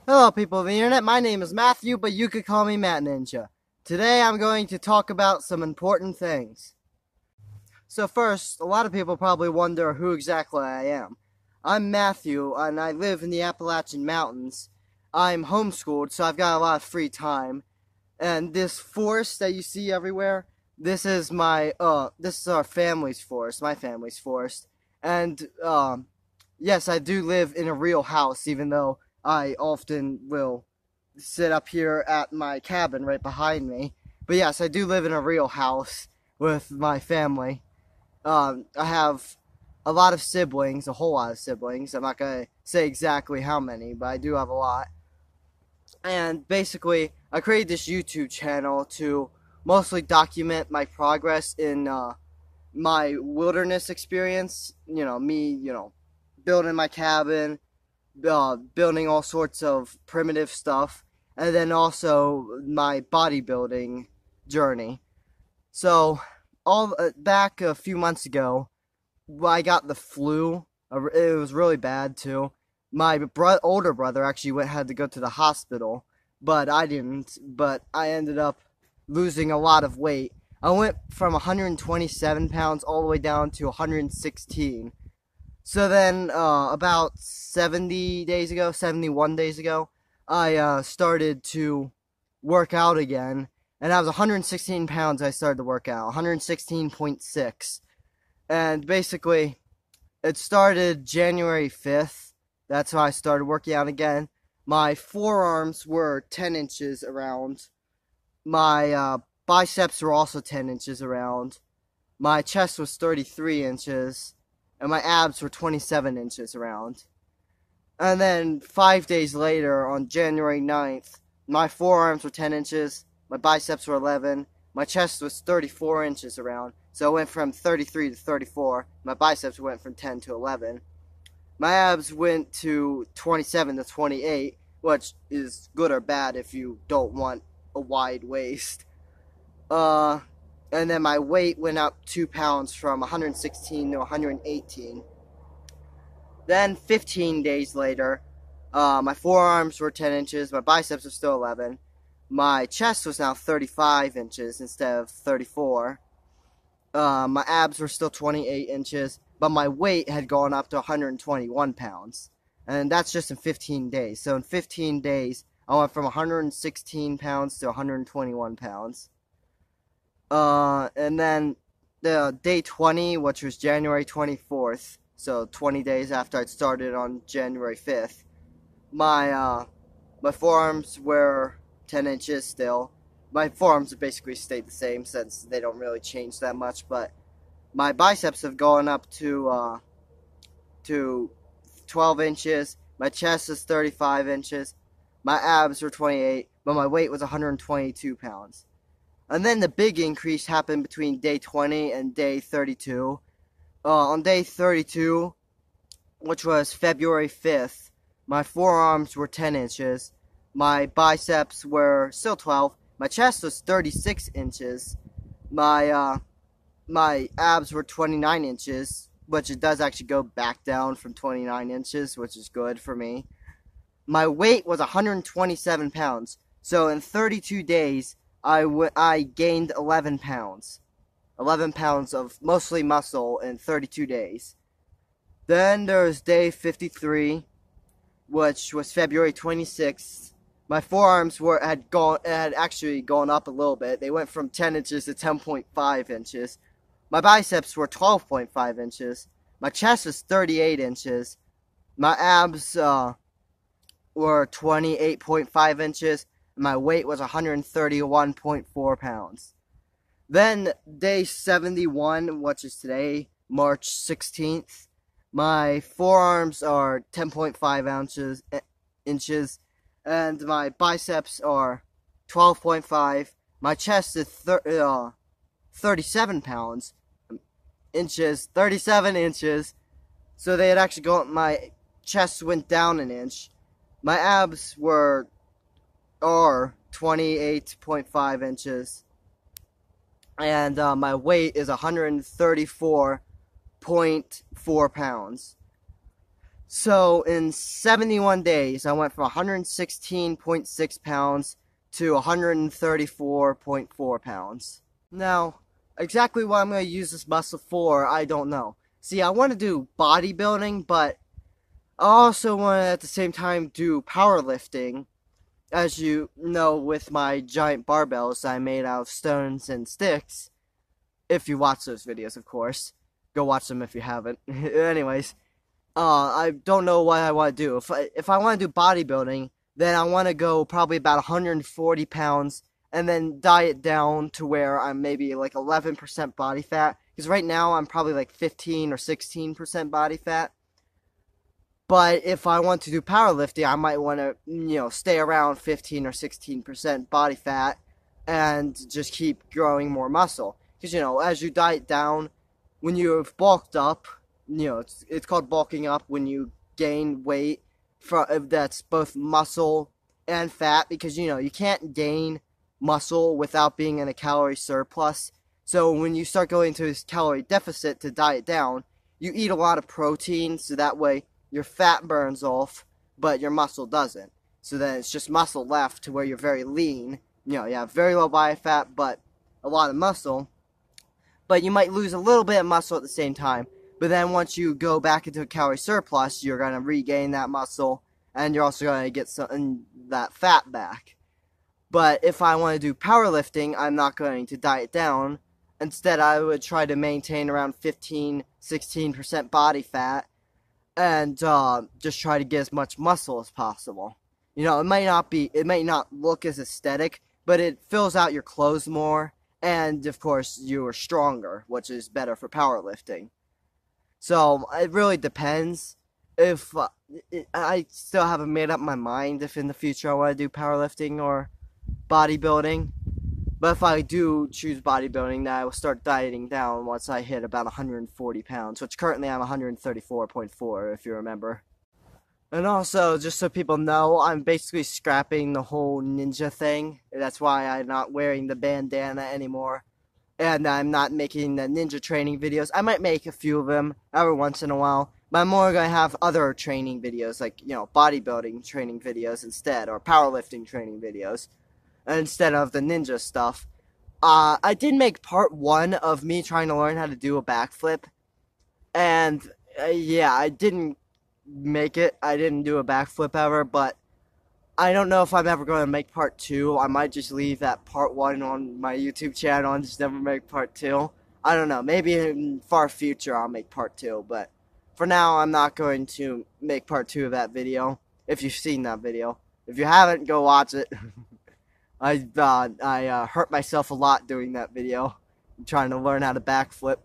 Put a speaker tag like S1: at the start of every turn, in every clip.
S1: Hello, people of the internet. My name is Matthew, but you could call me Matt Ninja. Today, I'm going to talk about some important things. So, first, a lot of people probably wonder who exactly I am. I'm Matthew, and I live in the Appalachian Mountains. I'm homeschooled, so I've got a lot of free time. And this forest that you see everywhere, this is our family's forest, my family's forest. And, yes, I do live in a real house, even though I often will sit up here at my cabin right behind me. But yes, I do live in a real house with my family. I have a lot of siblings, a whole lot of siblings. I'm not going to say exactly how many, but I do have a lot. And basically, I created this YouTube channel to mostly document my progress in my wilderness experience. Building my cabin, building all sorts of primitive stuff, and then also my bodybuilding journey. So, all back a few months ago, I got the flu. It was really bad too. My older brother actually had to go to the hospital, but I didn't. But I ended up losing a lot of weight. I went from 127 pounds all the way down to 116. So then, about 70 days ago, 71 days ago, I started to work out again. And I was 116 pounds, I started to work out. 116.6. And basically, it started January 5th. That's when I started working out again. My forearms were 10 inches around. My biceps were also 10 inches around. My chest was 33 inches. And my abs were 27 inches around. And then 5 days later, on January 9th, my forearms were 10 inches, my biceps were 11, my chest was 34 inches around. So it went from 33 to 34. My biceps went from 10 to 11. My abs went to 27 to 28, which is good or bad if you don't want a wide waist. And then my weight went up 2 pounds from 116 to 118. Then 15 days later, my forearms were 10 inches, my biceps were still 11. My chest was now 35 inches instead of 34. My abs were still 28 inches, but my weight had gone up to 121 pounds. And that's just in 15 days. So in 15 days, I went from 116 pounds to 121 pounds. And then the day 20, which was January 24th, so 20 days after I'd started on January 5th, my forearms were 10 inches still. My forearms have basically stayed the same since they don't really change that much, but my biceps have gone up to 12 inches. My chest is 35 inches. My abs were 28, but my weight was 122 pounds. And then the big increase happened between day 20 and day 32. On day 32, which was February 5th, my forearms were 10 inches. My biceps were still 12. My chest was 36 inches. My abs were 29 inches, which it does actually go back down from 29 inches, which is good for me. My weight was 127 pounds. So in 32 days, I gained 11 pounds. 11 pounds of mostly muscle in 32 days. Then there's day 53, which was February 26th. My forearms had actually gone up a little bit. They went from 10 inches to 10.5 inches. My biceps were 12.5 inches. My chest was 38 inches. My abs were 28.5 inches. My weight was 131.4 pounds. Then day 71, which is today, March 16th, my forearms are 10.5 inches, and my biceps are 12.5. My chest is 37 pounds, 37 inches. So they had actually gone, my chest went down an inch. My abs are 28.5 inches. And my weight is 134.4 pounds. So in 71 days, I went from 116.6 pounds to 134.4 pounds. Now, exactly what I'm going to use this muscle for, I don't know. See, I want to do bodybuilding, but I also want to at the same time do powerlifting. As you know, with my giant barbells I made out of stones and sticks. If you watch those videos, of course. Go watch them if you haven't. Anyways, I don't know what I want to do. If I want to do bodybuilding, then I want to go probably about 140 pounds and then diet down to where I'm maybe like 11% body fat. Because right now I'm probably like 15 or 16% body fat. But if I want to do powerlifting, I might want to, stay around 15 or 16% body fat and just keep growing more muscle. Because, as you diet down, when you've bulked up, it's called bulking up when you gain weight that's both muscle and fat. Because, you can't gain muscle without being in a calorie surplus. So when you start going to this calorie deficit to diet down, you eat a lot of protein, so that way your fat burns off, but your muscle doesn't. So then it's just muscle left to where you're very lean. You have very low body fat, but a lot of muscle. But you might lose a little bit of muscle at the same time. But then once you go back into a calorie surplus, you're going to regain that muscle, and you're also going to get that fat back. But if I want to do powerlifting, I'm not going to diet down. Instead, I would try to maintain around 15-16% body fat and just try to get as much muscle as possible. It may not look as aesthetic, but it fills out your clothes more, and of course you're stronger, which is better for powerlifting. So it really depends. If I still haven't made up my mind if in the future I want to do powerlifting or bodybuilding. But if I do choose bodybuilding, then I will start dieting down once I hit about 140 pounds, which currently I'm 134.4, if you remember. And also, just so people know, I'm basically scrapping the whole ninja thing. That's why I'm not wearing the bandana anymore. And I'm not making the ninja training videos. I might make a few of them every once in a while. But I'm more going to have other training videos, like, bodybuilding training videos instead, or powerlifting training videos, instead of the ninja stuff. I did make part 1 of me trying to learn how to do a backflip. And, yeah, I didn't make it. I didn't do a backflip ever, but I don't know if I'm ever going to make part 2. I might just leave that part 1 on my YouTube channel and just never make part 2. I don't know. Maybe in far future I'll make part 2, but for now I'm not going to make part 2 of that video, if you've seen that video. If you haven't, go watch it. I hurt myself a lot doing that video, trying to learn how to backflip.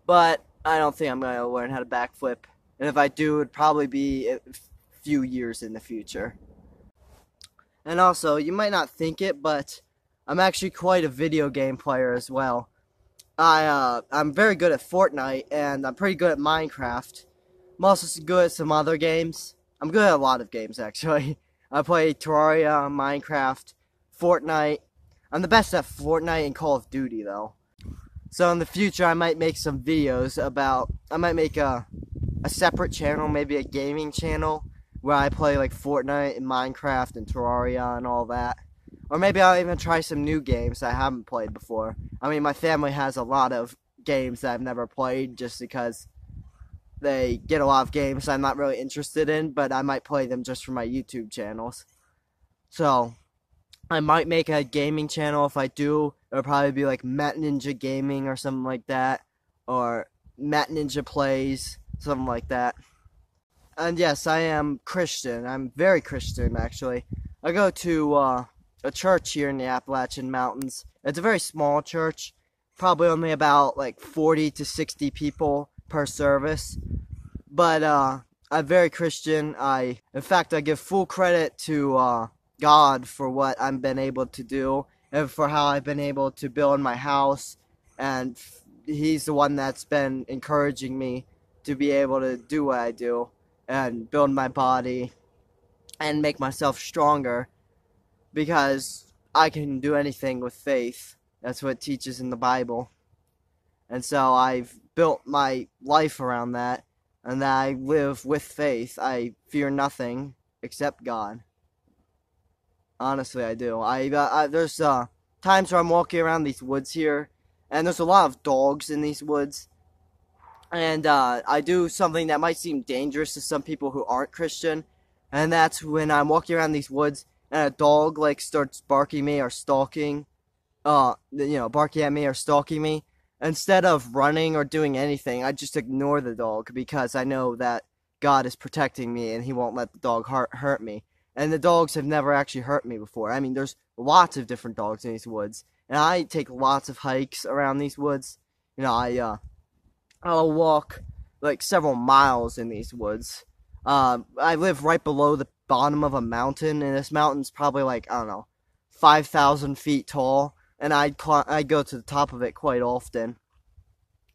S1: But I don't think I'm going to learn how to backflip. And if I do, it'd probably be a few years in the future. And also, you might not think it, but I'm actually quite a video game player as well. I'm very good at Fortnite, and I'm pretty good at Minecraft. I'm also good at some other games. I'm good at a lot of games, actually. I play Terraria, Minecraft, Fortnite. I'm the best at Fortnite and Call of Duty, though. So in the future, I might make some videos about... I might make a separate channel, maybe a gaming channel, where I play like Fortnite and Minecraft and Terraria and all that. Or maybe I'll even try some new games I haven't played before. I mean, my family has a lot of games that I've never played just because they get a lot of games I'm not really interested in, but I might play them just for my YouTube channels. So, I might make a gaming channel. If I do, it'll probably be like Matt Ninja Gaming or something like that. Or Matt Ninja Plays, something like that. And yes, I am Christian. I'm very Christian, actually. I go to a church here in the Appalachian Mountains. It's a very small church. Probably only about like 40 to 60 people per service. But I'm very Christian. In fact, I give full credit to God for what I've been able to do and for how I've been able to build my house. And He's the one that's been encouraging me to be able to do what I do and build my body and make myself stronger, because I can do anything with faith. That's what it teaches in the Bible. And so I've built my life around that. and that I live with faith. I fear nothing except God. Honestly, I do. There's times where I'm walking around these woods here, and there's a lot of dogs in these woods. And I do something that might seem dangerous to some people who aren't Christian, and that's when I'm walking around these woods and a dog like starts barking me or stalking, barking at me or stalking me. Instead of running or doing anything, I just ignore the dog because I know that God is protecting me and He won't let the dog hurt me. And the dogs have never actually hurt me before. I mean, there's lots of different dogs in these woods, and I take lots of hikes around these woods. I'll walk like several miles in these woods. I live right below the bottom of a mountain, and this mountain's probably like, I don't know, 5,000 feet tall, and I go to the top of it quite often.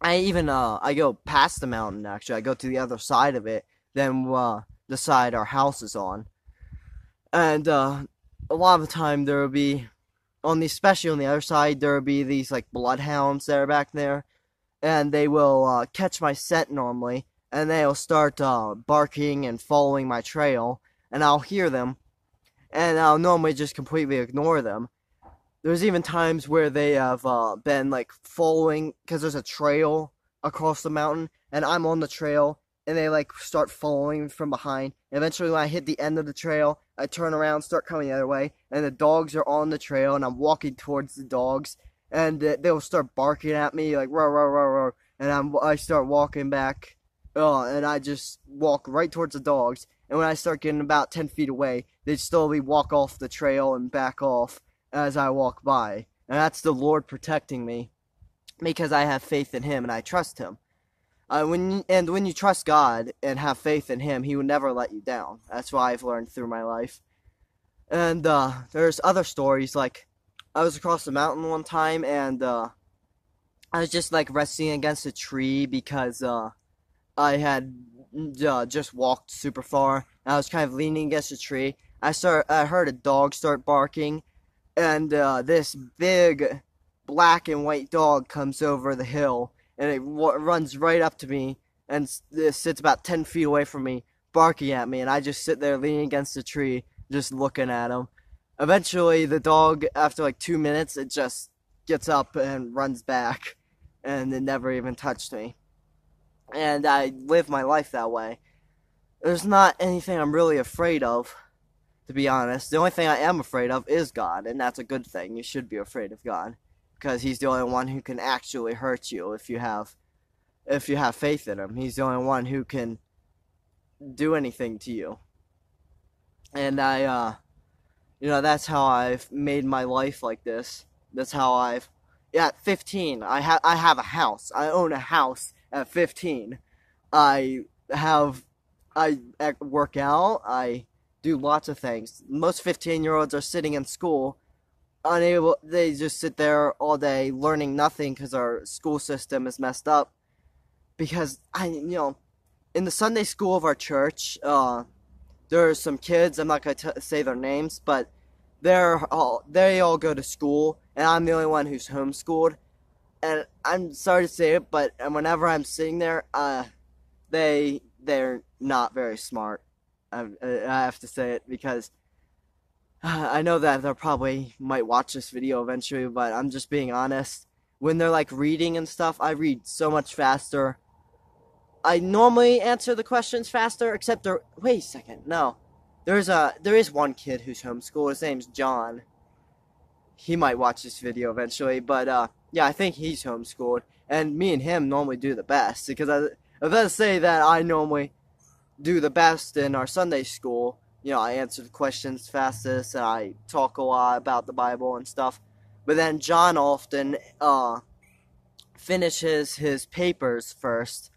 S1: I go past the mountain, actually. I go to the other side of it than the side our house is on. And a lot of the time there will be, especially on the other side, there will be these like bloodhounds that are back there, and they will catch my scent normally, and they'll start barking and following my trail, and I'll hear them, and I'll normally just completely ignore them. There's even times where they have been like following, because there's a trail across the mountain, and I'm on the trail, and they like start following from behind. And eventually when I hit the end of the trail, I turn around, start coming the other way, and the dogs are on the trail, and I'm walking towards the dogs, and they'll start barking at me like roar roar roar roar, and I start walking back, and I just walk right towards the dogs. And when I start getting about 10 feet away, they slowly walk off the trail and back off as I walk by. And that's the Lord protecting me, because I have faith in Him and I trust Him. When you trust God and have faith in Him, He will never let you down. That's what I've learned through my life. And there's other stories, like I was across the mountain one time, and I was just like resting against a tree because I had just walked super far. And I was kind of leaning against a tree. I heard a dog start barking, and this big black and white dog comes over the hill, and it runs right up to me and sits about 10 feet away from me, barking at me, and I just sit there leaning against the tree, just looking at him. Eventually, the dog, after like 2 minutes, it just gets up and runs back, and it never even touched me. And I live my life that way. There's not anything I'm really afraid of, to be honest. The only thing I am afraid of is God, and that's a good thing. You should be afraid of God, because He's the only one who can actually hurt you if you have faith in Him. He's the only one who can do anything to you. And that's how I've made my life like this. That's how at 15, I have a house. I own a house at 15. I work out. I do lots of things. Most 15-year-olds are sitting in school, they just sit there all day learning nothing because our school system is messed up. Because in the Sunday school of our church, there are some kids, I'm not going to say their names, but they all go to school, and I'm the only one who's homeschooled. And I'm sorry to say it, but whenever I'm sitting there, they're not very smart. I have to say it, because I know that they probably might watch this video eventually, but I'm just being honest. When they're like reading and stuff, I read so much faster. I normally answer the questions faster, except wait a second, no. There is one kid who's homeschooled. His name's John. He might watch this video eventually, but yeah, I think he's homeschooled. And me and him normally do the best, because I was about to say that I normally do the best in our Sunday school. I answer the questions fastest, and I talk a lot about the Bible and stuff. But then John often finishes his papers first,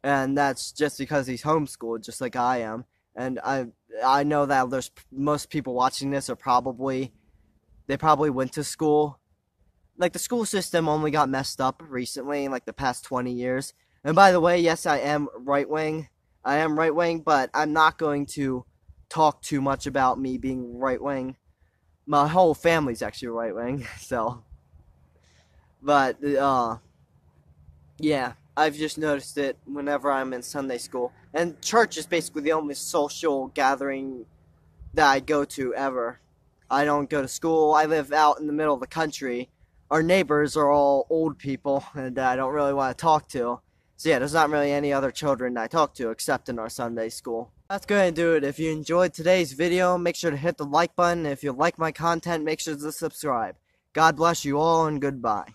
S1: and that's just because he's homeschooled, just like I am. And I know that there's most people watching this they probably went to school. Like, the school system only got messed up recently in like the past 20 years. And by the way, yes, I am right-wing. But I'm not going to talk too much about me being right-wing. My whole family's actually right-wing, so. But, yeah. I've just noticed it whenever I'm in Sunday school. And church is basically the only social gathering that I go to ever. I don't go to school. I live out in the middle of the country. Our neighbors are all old people and I don't really want to talk to. So yeah, there's not really any other children I talk to except in our Sunday school. That's going to do it. If you enjoyed today's video, make sure to hit the like button. If you like my content, make sure to subscribe. God bless you all and goodbye.